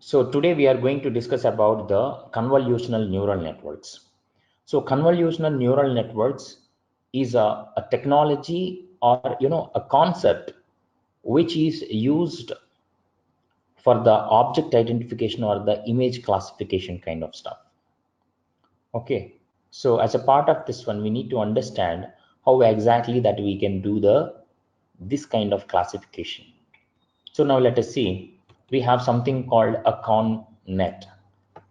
So today we are going to discuss about the convolutional neural networks. So convolutional neural networks is a technology or a concept which is used for the object identification or the image classification kind of stuff. Okay, so as a part of this one, we need to understand how exactly that we can do this kind of classification. So now let us see, we have something called a connet.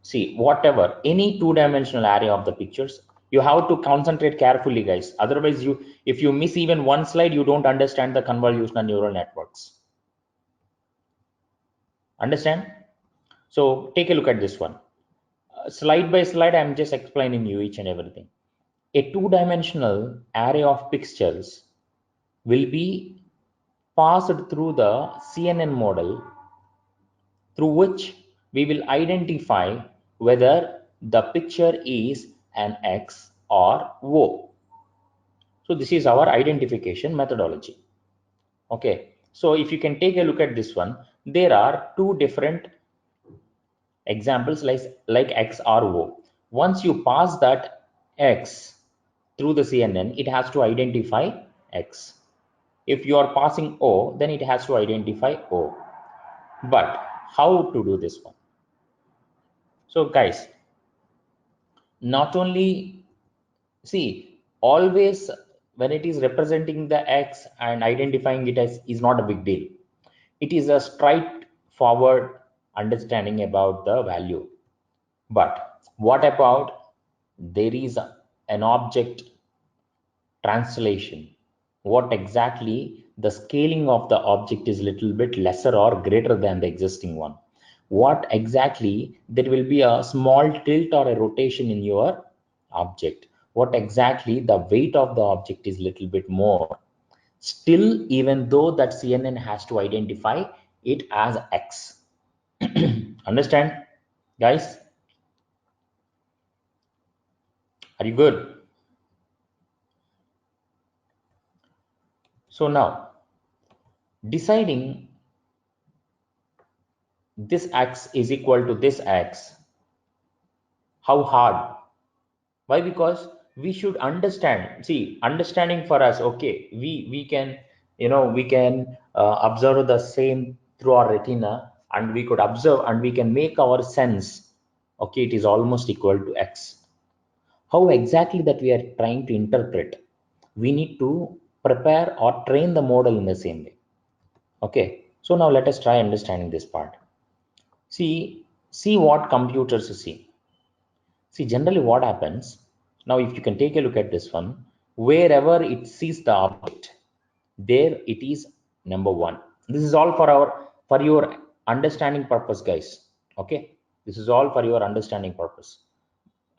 See, whatever, any two-dimensional array of the pictures, you have to concentrate carefully, guys. Otherwise, if you miss even one slide, you don't understand the convolutional neural networks. Understand? So take a look at this one. Slide by slide, I'm just explaining you each and everything. A two-dimensional array of pixels will be passed through the CNN model through which we will identify whether the picture is an X or O. So this is our identification methodology. Okay, so if you can take a look at this one, there are two different examples like X or O. Once you pass that X through the CNN, it has to identify X. If you are passing O, then it has to identify O. But how to do this one? So guys, not only see, always when it is representing the X and identifying it as is not a big deal. It is a straightforward understanding about the value. But what about there is an object translation? What exactly the scaling of the object is little bit lesser or greater than the existing one? What exactly there will be a small tilt or a rotation in your object? What exactly the weight of the object is little bit more? Still, even though that CNN has to identify it as X. Understand, guys? Are you good? So now, deciding this X is equal to this X, how hard? Why? Because we should understand. See, understanding for us, okay, we can we can observe the same through our retina, and we could observe and we can make our sense. Okay, it is almost equal to X. How exactly that we are trying to interpret? We need to prepare or train the model in the same way. Okay, so now let us try understanding this part. See what computers see. See, generally what happens, now if you can take a look at this one, wherever it sees the object, there it is number one. This is all for your understanding purpose, guys. Okay, this is all for your understanding purpose.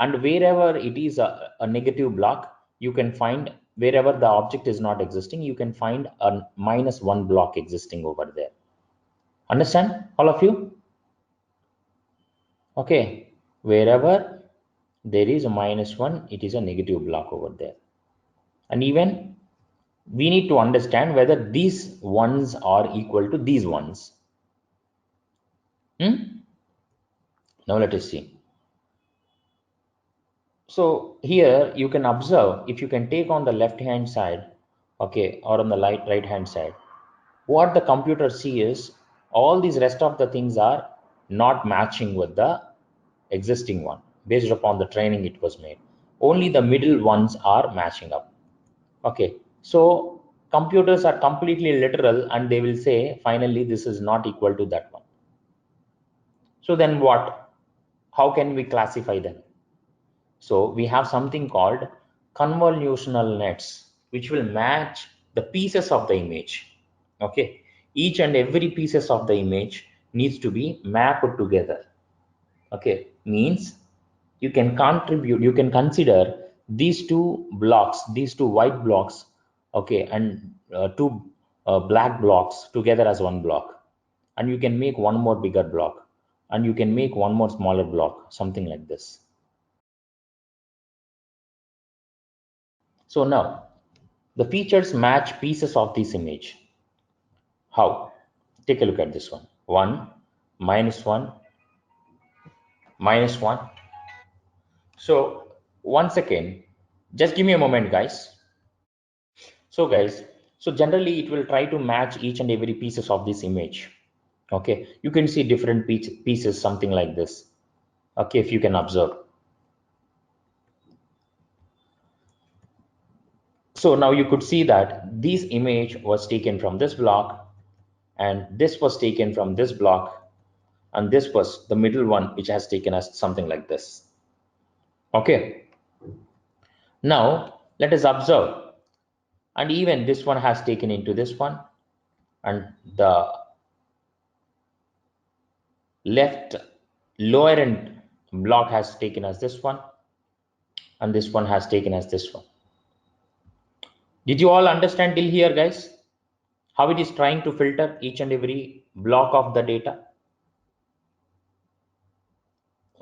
And wherever it is a negative block, you can find wherever the object is not existing, you can find a -1 block existing over there. Understand, all of you? Okay, wherever there is a -1, it is a negative block over there. And even we need to understand whether these ones are equal to these ones. Now let us see. So here you can observe, if you can take on the left hand side, okay, or on the right hand side, what the computer sees is all these rest of the things are not matching with the existing one based upon the training it was made. Only the middle ones are matching up. Okay, so computers are completely literal and they will say finally this is not equal to that one. So then what? How can we classify them? So we have something called convolutional nets, which will match the pieces of the image. Okay, each and every pieces of the image needs to be mapped together. Okay, means you can consider these two blocks, these two white blocks, okay, and two black blocks together as one block, and you can make one more bigger block, and you can make one more smaller block, something like this. So now the features match pieces of this image. How? Take a look at this one. 1, -1, -1. So once again, just give me a moment, guys. So guys, so generally it will try to match each and every pieces of this image. Okay, you can see different pieces, something like this. Okay, if you can observe. So now you could see that this image was taken from this block, and this was taken from this block, and this was the middle one, which has taken us something like this. Okay, now let us observe, and even this one has taken into this one, and the left lower end block has taken as this one, and this one has taken as this one. Did you all understand till here, guys, how it is trying to filter each and every block of the data?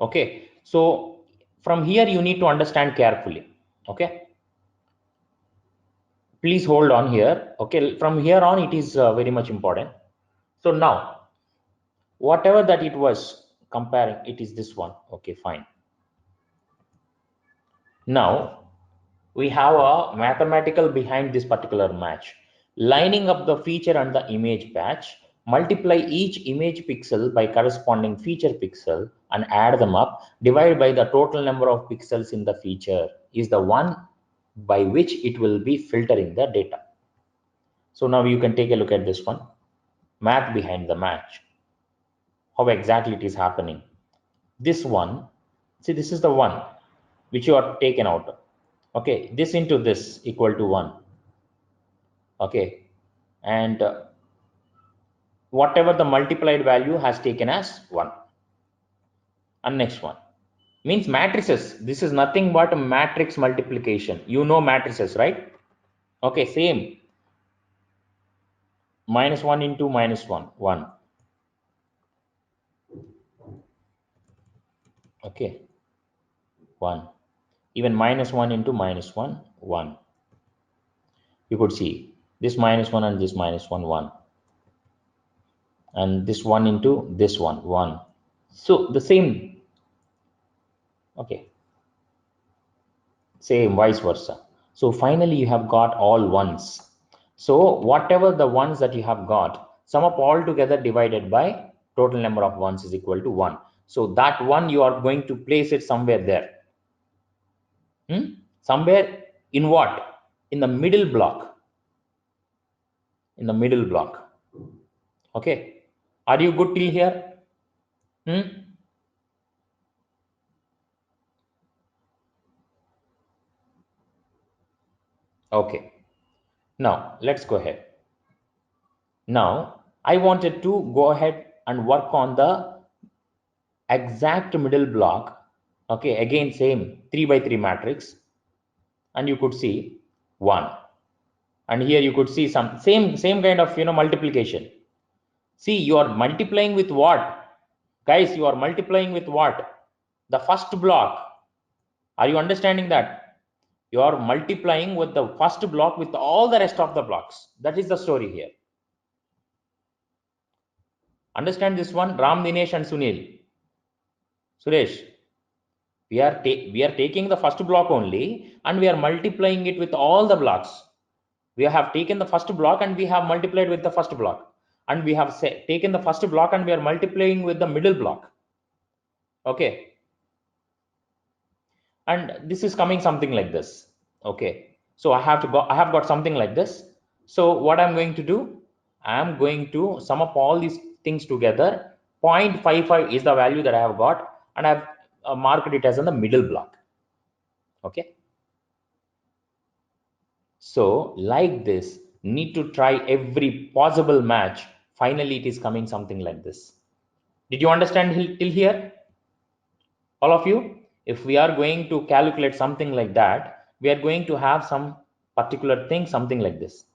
Okay, so from here you need to understand carefully. Okay, please hold on here. Okay, from here on it is very much important. So now whatever that it was comparing, it is this one. Okay, fine. Now we have a mathematical behind this particular match. Lining up the feature and the image patch, multiply each image pixel by corresponding feature pixel and add them up, divide by the total number of pixels in the feature is the one by which it will be filtering the data. So now you can take a look at this one, math behind the match, how exactly it is happening. This one, see, this is the one which you are taken out. Okay, this into this equal to 1. Okay, and whatever the multiplied value has taken as 1. And next one means matrices. This is nothing but a matrix multiplication. You know matrices, right? Okay, same. -1 into -1, 1. Okay, 1. Even -1 into -1, 1. You could see this -1 and this -1, 1. And this 1 into this one, 1. So the same. Okay, same vice versa. So finally you have got all ones. So whatever the ones that you have got, sum up all together divided by total number of ones is equal to 1. So that one you are going to place it somewhere there. Somewhere in what? In the middle block. In the middle block. Okay, are you good till here? Okay, now let's go ahead. Now I wanted to go ahead and work on the exact middle block. Okay, again same 3 by 3 matrix, and you could see 1, and here you could see some same kind of multiplication. See, you are multiplying with what, guys? You are multiplying with what? The first block. Are you understanding that? You are multiplying with the first block with all the rest of the blocks. That is the story here. Understand this one, Ram, Dinesh and Sunil, Suresh? We are taking the first block only, and we are multiplying it with all the blocks. We have taken the first block and we have multiplied with the first block, and we have taken the first block and we are multiplying with the middle block. Okay, and this is coming something like this. Okay, so I have got something like this. So what I'm going to do, I'm going to sum up all these things together. 0.55 is the value that I have got, and I've marked it as in the middle block. Okay, so like this, need to try every possible match. Finally it is coming something like this. Did you understand till here, all of you? If we are going to calculate something like that, we are going to have some particular thing, something like this.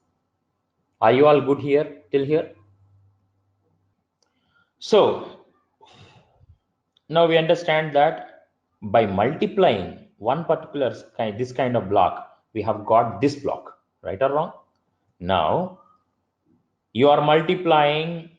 Are you all good here till here? So now we understand that by multiplying one particular kind, this kind of block, we have got this block, right or wrong? Now you are multiplying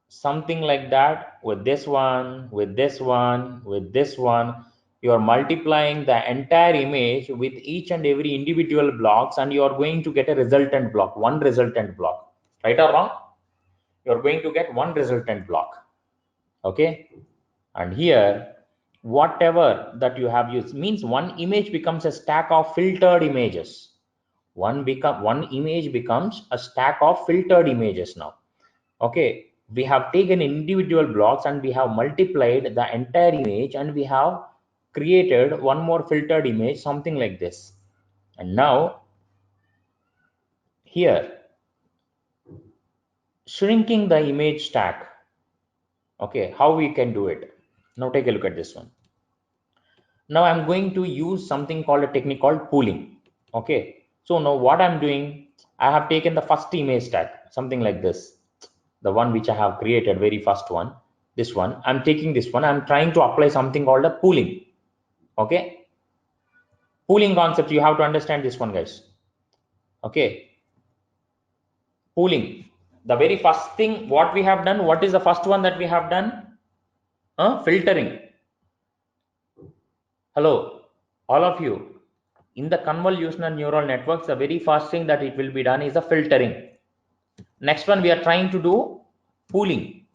something like that, with this one, with this one, with this one. You are multiplying the entire image with each and every individual blocks, and you are going to get a resultant block, one resultant block. Right or wrong? You are going to get one resultant block. Okay. And here, whatever that you have used means one image becomes a stack of filtered images. One image becomes a stack of filtered images now. Okay, we have taken individual blocks and we have multiplied the entire image, and we have created one more filtered image, something like this. And now here, shrinking the image stack. Okay, how we can do it? Now take a look at this one. Now I'm going to use something called a technique called pooling. Okay, so now what I'm doing, I have taken the first image stack, something like this, the one which I have created, very first one, this one. I'm taking this one, I'm trying to apply something called a pooling. Okay, pooling concept, you have to understand this one, guys. Okay, pooling, the very first thing what we have done, what is the first one that we have done? Filtering. Hello, all of you. In the convolutional neural networks, the very first thing that it will be done is the filtering. Next one, we are trying to do pooling.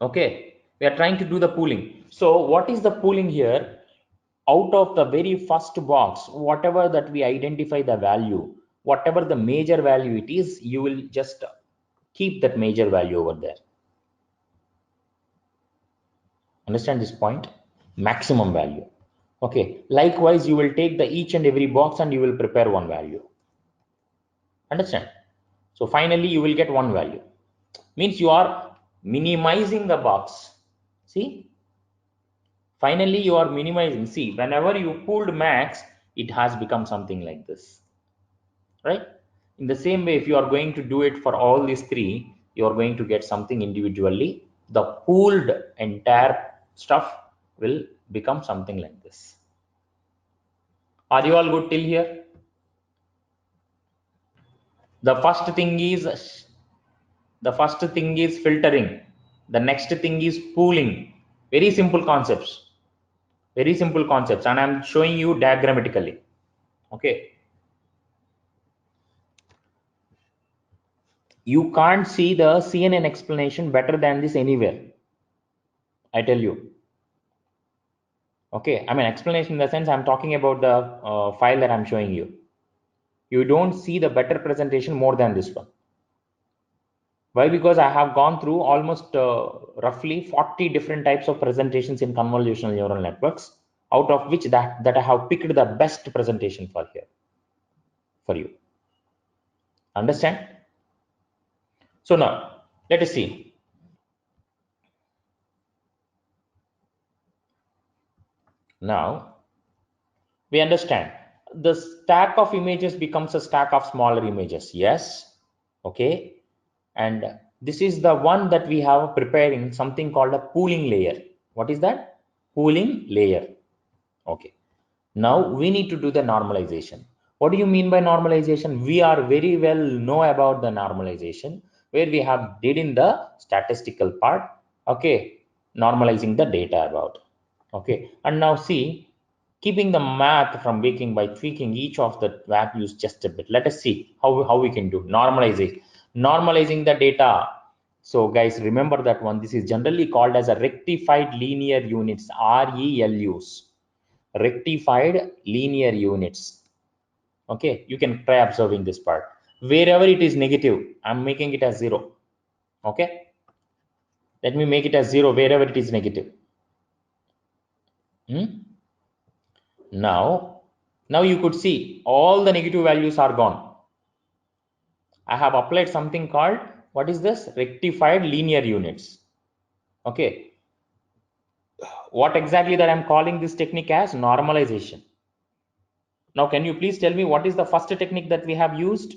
Okay, we are trying to do the pooling. So what is the pooling here? Out of the very first box, whatever that we identify the value, whatever the major value it is, you will just keep that major value over there. Understand this point? Maximum value. Okay, likewise you will take the each and every box and you will prepare one value. Understand? So finally you will get one value. Means you are minimizing the box. See, finally you are minimizing. See, whenever you pulled max, it has become something like this, right? In the same way, if you are going to do it for all these three, you are going to get something individually. The pooled entire stuff will become something like this. Are you all good till here? The first thing is filtering. The next thing is pooling. Very simple concepts. Very simple concepts, and I'm showing you diagrammatically. Okay. You can't see the CNN explanation better than this anywhere. I tell you. Okay, I mean explanation in the sense I'm talking about the file that I'm showing you. You don't see the better presentation more than this one. Why? Because I have gone through almost roughly 40 different types of presentations in convolutional neural networks, out of which that I have picked the best presentation for here for you. Understand? So now let us see. Now we understand the stack of images becomes a stack of smaller images. Yes. Okay. And this is the one that we have preparing something called a pooling layer. What is that? Pooling layer. Okay. Now we need to do the normalization. What do you mean by normalization? We are very well know about the normalization, where we have did in the statistical part. Okay. Normalizing the data about. Okay. And now see, keeping the math from waking by tweaking each of the values just a bit. Let us see how we can do normalizing the data. So guys, remember that one. This is generally called as a rectified linear units, RELUs, rectified linear units. Okay, you can try observing this part. Wherever it is negative, I'm making it as 0. Okay, let me make it as 0 wherever it is negative. Now you could see all the negative values are gone. I have applied something called, what is this? Rectified linear units. Okay, what exactly that I'm calling this technique as? Normalization. Now can you please tell me what is the first technique that we have used?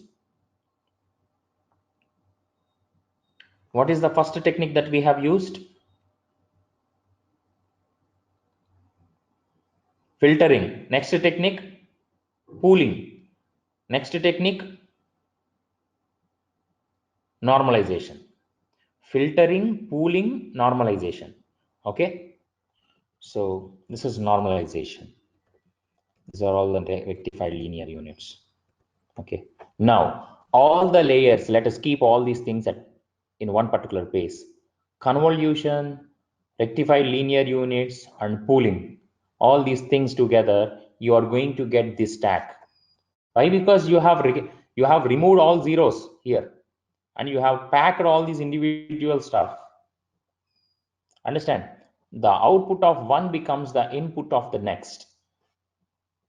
What is the first technique that we have used? Filtering. Next technique, pooling. Next technique, normalization. Filtering, pooling, normalization. Okay, so this is normalization. These are all the rectified linear units. Okay, now all the layers, let us keep all these things at in one particular place. Convolution, rectified linear units, and pooling. All these things together, you are going to get this stack. Why? Because you have removed all zeros here, and you have packed all these individual stuff. Understand? The output of one becomes the input of the next.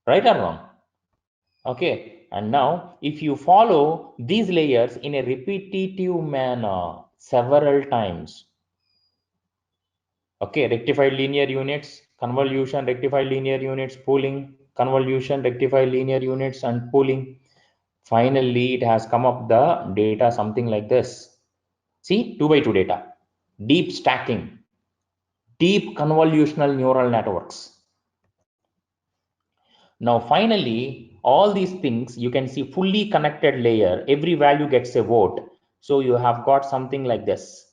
Right or wrong? Okay, and now if you follow these layers in a repetitive manner several times, okay, rectified linear units, convolution, rectified linear units, pooling, convolution, rectified linear units, and pooling. Finally, it has come up the data something like this. See, 2 by 2 data, deep stacking, deep convolutional neural networks. Now, finally, all these things you can see fully connected layer, every value gets a vote. So you have got something like this.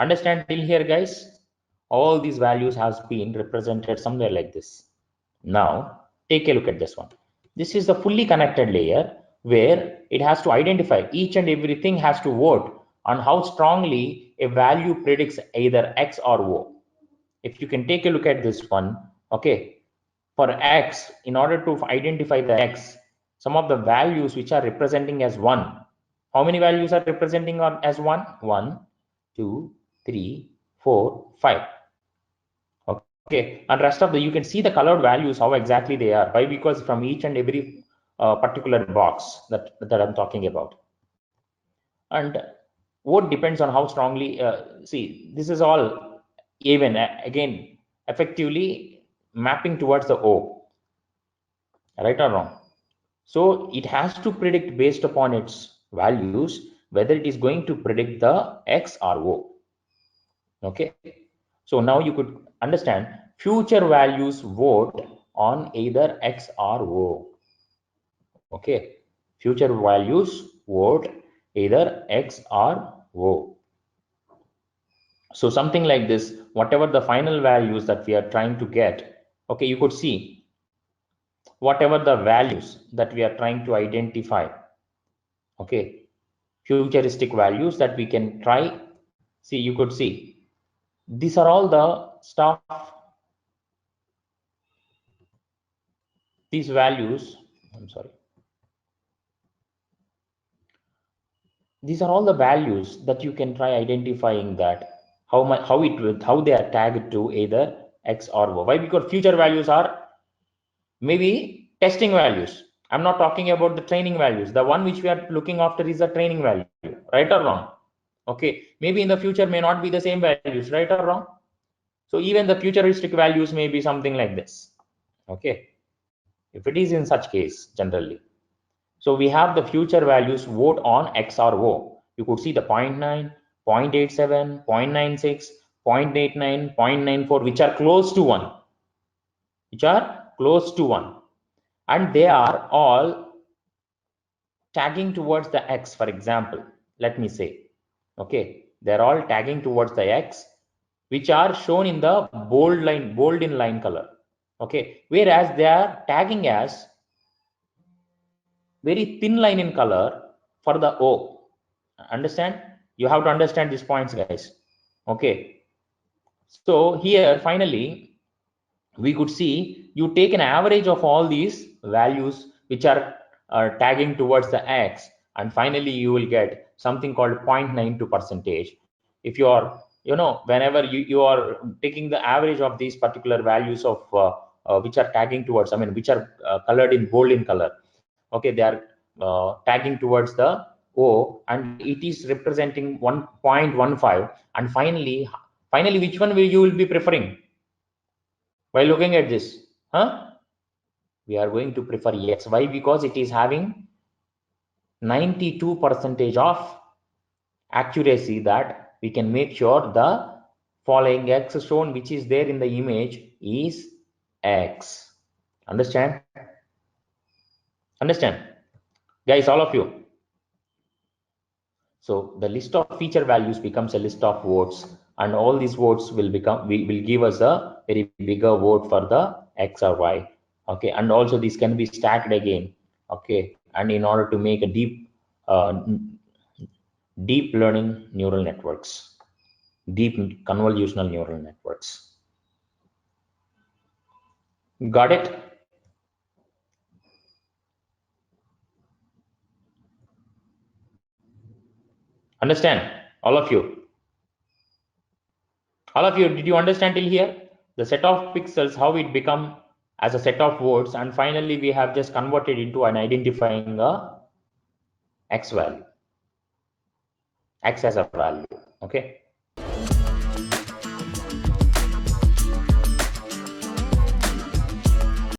Understand till here, guys? All these values has been represented somewhere like this. Now, take a look at this one. This is the fully connected layer where it has to identify each and everything has to vote on how strongly a value predicts either X or O. If you can take a look at this one, okay, for X, in order to identify the X, some of the values which are representing as 1. How many values are representing on as 1? 1, 2, 3, 4, 5. Okay, and rest of the, you can see the colored values, how exactly they are. Why? Because from each and every particular box that I'm talking about. And what depends on how strongly, see, this is all even, again, effectively mapping towards the O, right or wrong? So it has to predict based upon its values whether it is going to predict the X or O. Okay. So now you could understand future values vote on either X or O. Okay. Future values vote either X or O. So something like this, whatever the final values that we are trying to get, okay, you could see whatever the values that we are trying to identify, okay, futuristic values that we can try. See, you could see these are all the stuff, these values, I'm sorry, these are all the values that you can try identifying that how much, how they are tagged to either X or Y. Why? Because future values are maybe testing values. I'm not talking about the training values. The one which we are looking after is the training value, right or wrong? Okay, maybe in the future may not be the same values, right or wrong? So even the futuristic values may be something like this. Okay, if it is in such case, generally. So we have the future values vote on X or O. You could see the 0.9, 0.87, 0.96, 0.89, 0.94, which are close to 1. Which are close to 1. And they are all tagging towards the X, for example. Let me say. Okay, they're all tagging towards the X, which are shown in the bold in line color. Okay, whereas they are tagging as very thin line in color for the O. Understand? You have to understand these points, guys. Okay, so here finally we could see you take an average of all these values which are tagging towards the X, and finally you will get something called 0.92 percentage. If you are, whenever you are taking the average of these particular values of which are tagging towards, I mean, which are colored in bold in color, okay, they are tagging towards the O, and it is representing 1.15. And finally which one will you will be preferring by looking at this? We are going to prefer X. Why? Because it is having 92 percentage of accuracy, that we can make sure the following X shown which is there in the image is X. Understand? Understand, guys, all of you? So the list of feature values becomes a list of votes, and all these votes will give us a very bigger vote for the X or Y. Okay, and also these can be stacked again. Okay, and in order to make a deep learning neural networks, deep convolutional neural networks. Got it? Understand? All of you. All of you, did you understand till here? The set of pixels, how it become as a set of words, and finally we have just converted into an identifying a x value, x as a value. Okay.